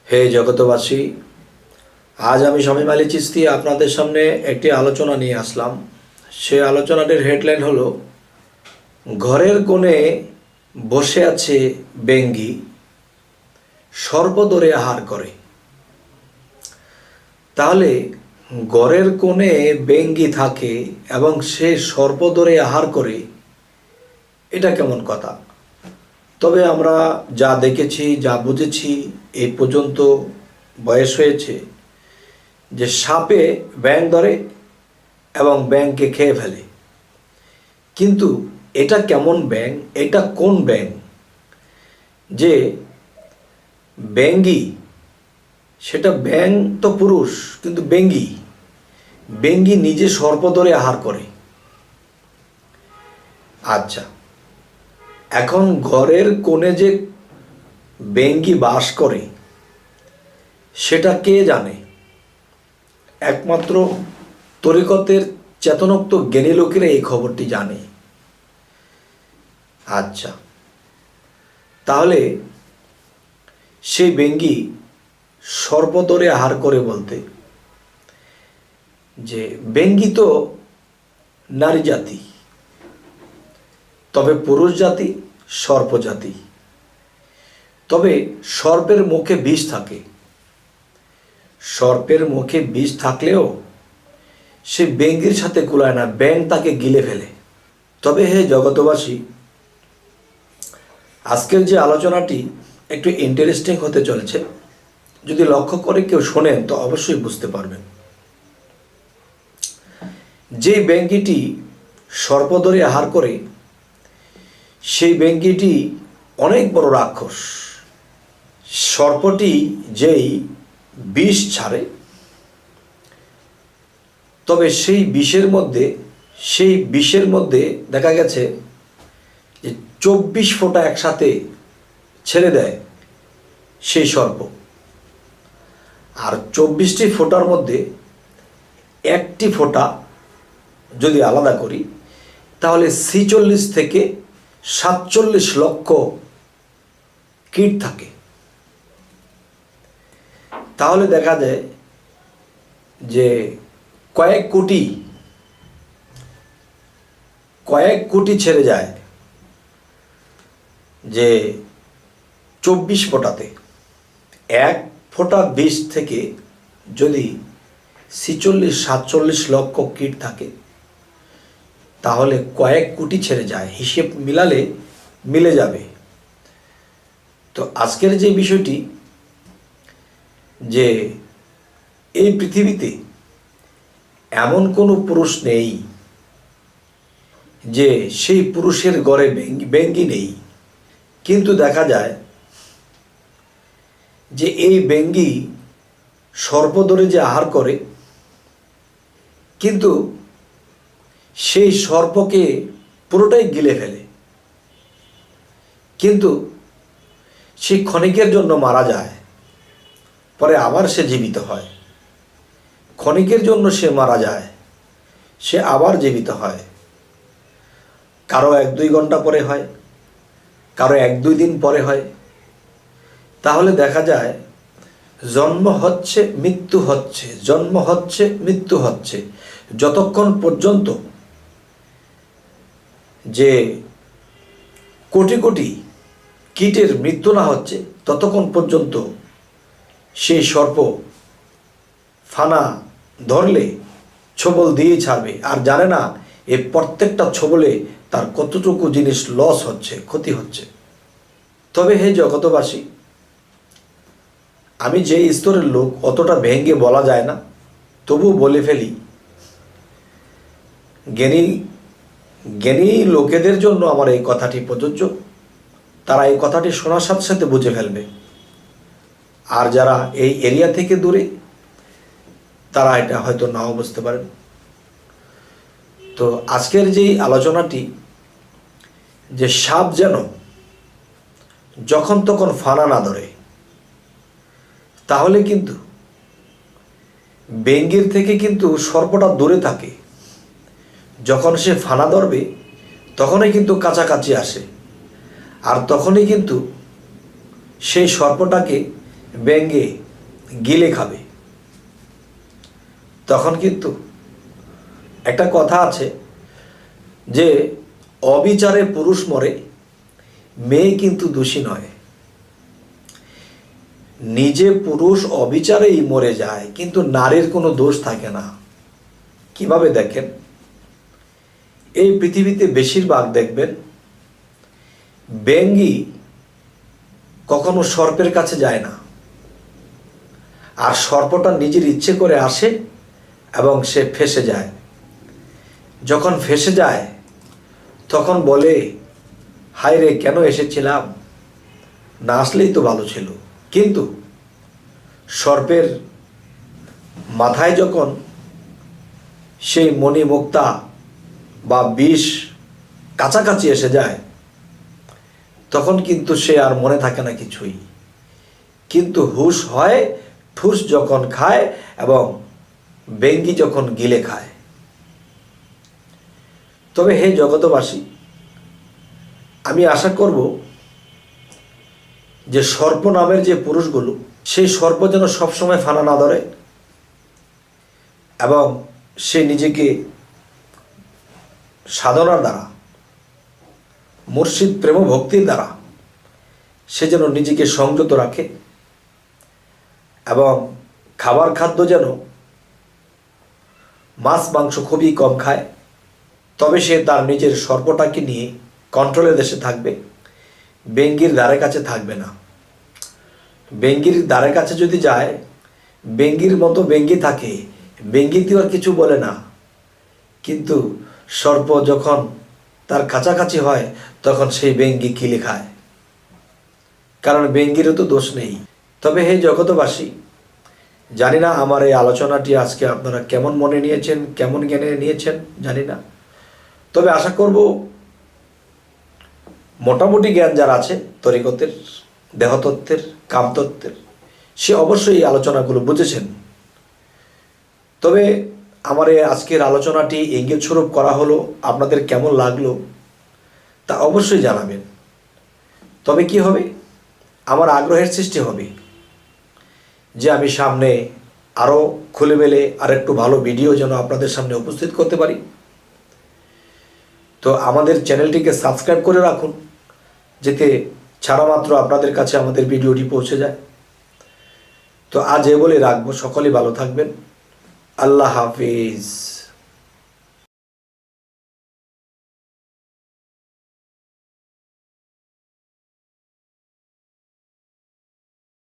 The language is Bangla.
হে জগতবাসী, আজ আমি শামীম আলী চিশতি আপনাদের সামনে একটি আলোচনা নিয়ে আসলাম। সে আলোচনাটির হেডলাইন হলো ঘরের কোণে বসে আছে বেঙ্গি, সর্পদরে আহার করে। তাহলে ঘরের কোণে বেঙ্গি থাকে এবং সে সর্পদরে আহার করে, এটা কেমন কথা? তবে আমরা যা দেখেছি, যা বুঝেছি, এই পর্যন্ত বয়স হয়েছে যে সাপে ব্যাঙ ধরে এবং ব্যাঙকে খেয়ে ফেলে। কিন্তু এটা কেমন ব্যাঙ? এটা কোন ব্যাঙ যে বেঙ্গি? সেটা ব্যাঙ তো পুরুষ, কিন্তু বেঙ্গি নিজে সর্প ধরে আহার করে। আচ্ছা, এখন ঘরের কোণে যে বেঙ্গি বাস করে সেটা কে জানে? একমাত্র তরিকতের চেতনোক্ত জ্ঞানী লোকেরা এই খবরটি জানে। আচ্ছা, তাহলে সেই বেঙ্গি সর্পদরে আহার করে বলতে যে বেঙ্গি তো নারী জাতি, তবে পুরুষ জাতি সর্প জাতি। তবে সর্পের মুখে বিষ থাকে। সর্পের মুখে বিষ থাকলেও সে বেঙ্গির সাথে কুলায় না, ব্যাঙ তাকে গিলে ফেলে। তবে হে জগতবাসী, আজকের যে আলোচনাটি একটু ইন্টারেস্টিং হতে চলেছে। যদি লক্ষ্য করে কেউ শোনেন তো অবশ্যই বুঝতে পারবেন। যেই বেঙ্গিটি সর্পদরে আহার করে, সেই বেঙ্গিটি অনেক বড় রাক্ষস। সর্পটি যেই বিষ ছাড়ে, তবে সেই বিষের মধ্যে দেখা গেছে যে 24 ফোঁটা একসাথে ছেড়ে দেয় সেই সর্প। আর 24টি ফোঁটার মধ্যে একটি ফোঁটা যদি আলাদা করি, তাহলে 46 থেকে 47 লক্ষ কীট থাকে। তাহলে দেখা যায় যে কয়েক কোটি ছেড়ে যায় যে 24 ফোঁটাতে। এক ফোঁটা বিষ থেকে যদি 46-47 লক্ষ কীট থাকে, তাহলে কয়েক কোটি ছেড়ে যায়। হিসেব মিলালে মিলে যাবে। তো আজকের যে বিষয়টি, যে এই পৃথিবীতে এমন কোনো পুরুষ নেই যে সেই পুরুষের ঘরে বেঙ্গি নেই। কিন্তু দেখা যায় যে এই বেঙ্গি সর্পদরে যে আহার করে, কিন্তু সেই সর্পকে পুরোটাই গিলে ফেলে। কিন্তু সেই ক্ষণিকের জন্য মারা যায়, পরে আবার সে জীবিত হয়। ক্ষণিকের জন্য সে মারা যায়, সে আবার জীবিত হয়। কারো 1-2 ঘন্টা পরে হয়, কারো 1-2 দিন পরে হয়। তাহলে দেখা যায় জন্ম হচ্ছে মৃত্যু হচ্ছে, জন্ম হচ্ছে মৃত্যু হচ্ছে। যতক্ষণ পর্যন্ত যে কোটি কোটি কীটের মৃত্যু না হচ্ছে, ততক্ষণ পর্যন্ত সেই সর্প ফানা ধরলে ছোবল দিয়েই ছাড়বে। আর জানে না এই প্রত্যেকটা ছোবলে তার কতটুকু জিনিস লস হচ্ছে, ক্ষতি হচ্ছে। তবে হে জগতবাসী, আমি যে স্তরের লোক অতটা ভেঙে বলা যায় না, তবু বলে ফেলি। জ্ঞানী লোকেদের জন্য আমার এই কথাটি প্রযোজ্য। তারা এই কথাটি শোনার সাথে সাথে বুঝে ফেলবে। আর যারা এই এরিয়া থেকে দূরে, তারা এটা হয়তো নাও বুঝতে পারেন। তো আজকের যেই আলোচনাটি, যে সাপ যেন যখন তখন ফানা না ধরে, তাহলে কিন্তু বেঙ্গির থেকে কিন্তু সর্পটা দূরে থাকে। যখন সে ফানা ধরবে, তখনই কিন্তু কাছাকাছি আসে। আর তখনই কিন্তু সেই সর্পটাকে ব্যঙ্গে গিলে খাবে, তখন কিন্তু একটা কথা আছে যে অবিচারে পুরুষ মরে, মেয়ে কিন্তু দোষী নয়। নিজে পুরুষ অবিচারেই মরে যায়, কিন্তু নারীর কোনো দোষ থাকে না। কিভাবে দেখেন, এই পৃথিবীতে বেশিরভাগ দেখবেন ব্যঙ্গী কখনো সর্পের কাছে যায় না, আর সর্পটা নিজের ইচ্ছে করে আসে এবং সে ফেঁসে যায়। যখন ফেঁসে যায় তখন বলে, হায় রে, কেন এসেছিলাম, না আসলেই তো ভালো ছিল। কিন্তু সর্পের মাথায় যখন সেই মণিমুক্তা বা বিষ কাছাকাছি এসে যায়, তখন কিন্তু সে আর মনে থাকে না কিছুই, কিন্তু হুঁশ হয় ঠুস যখন খায় এবং ব্যঙ্গী যখন গিলে খায়। তবে হে জগতবাসী, আমি আশা করব যে সর্প নামের যে পুরুষগুলো, সেই সর্প যেন সবসময় ফানা না ধরে এবং সে নিজেকে সাধনার দ্বারা, মুর্শিদ প্রেম ভক্তির দ্বারা সে যেন নিজেকে সংযত রাখে এবং খাবার খাদ্য যেন মাছ মাংস খুবই কম খায়। তবে সে তার নিজের সর্পটাকে নিয়ে কন্ট্রোলের দেশে থাকবে, ব্যঙ্গীর দ্বারের কাছে থাকবে না। ব্যঙ্গীর দ্বারের কাছে যদি যায়, ব্যঙ্গীর মতো ব্যঙ্গী থাকে, ব্যঙ্গী তো আর কিছু বলে না, কিন্তু সর্প যখন তার কাছাকাছি হয় তখন সেই ব্যঙ্গী কিলে খায়, কারণ ব্যঙ্গীরও তো দোষ নেই। তবে হে জগতবাসী, জানি না আমার এই আলোচনাটি আজকে আপনারা কেমন মনে নিয়েছেন, কেমন জ্ঞানে নিয়েছেন জানি না। তবে আশা করব মোটামুটি জ্ঞান যার আছে তরিকতের, দেহতত্ত্বের, কামতত্ত্বের, সে অবশ্যই এই আলোচনাগুলো বুঝেছেন। তবে আমার এই আজকের আলোচনাটি ইঙ্গিত স্বরূপ করা হলো, আপনাদের কেমন লাগলো তা অবশ্যই জানাবেন। তবে কি হবে, আমার আগ্রহের সৃষ্টি হবে যে আমি সামনে আরও খুলে মেলে আর একটু ভালো ভিডিও যেন আপনাদের সামনে উপস্থিত করতে পারি। তো আমাদের চ্যানেলটিকে সাবস্ক্রাইব করে রাখুন, যাতে ছাড়া মাত্র আপনাদের কাছে আমাদের ভিডিওটি পৌঁছে যায়। তো আজ এ বলে রাখবো, সকলেই ভালো থাকবেন। আল্লাহ হাফিজ।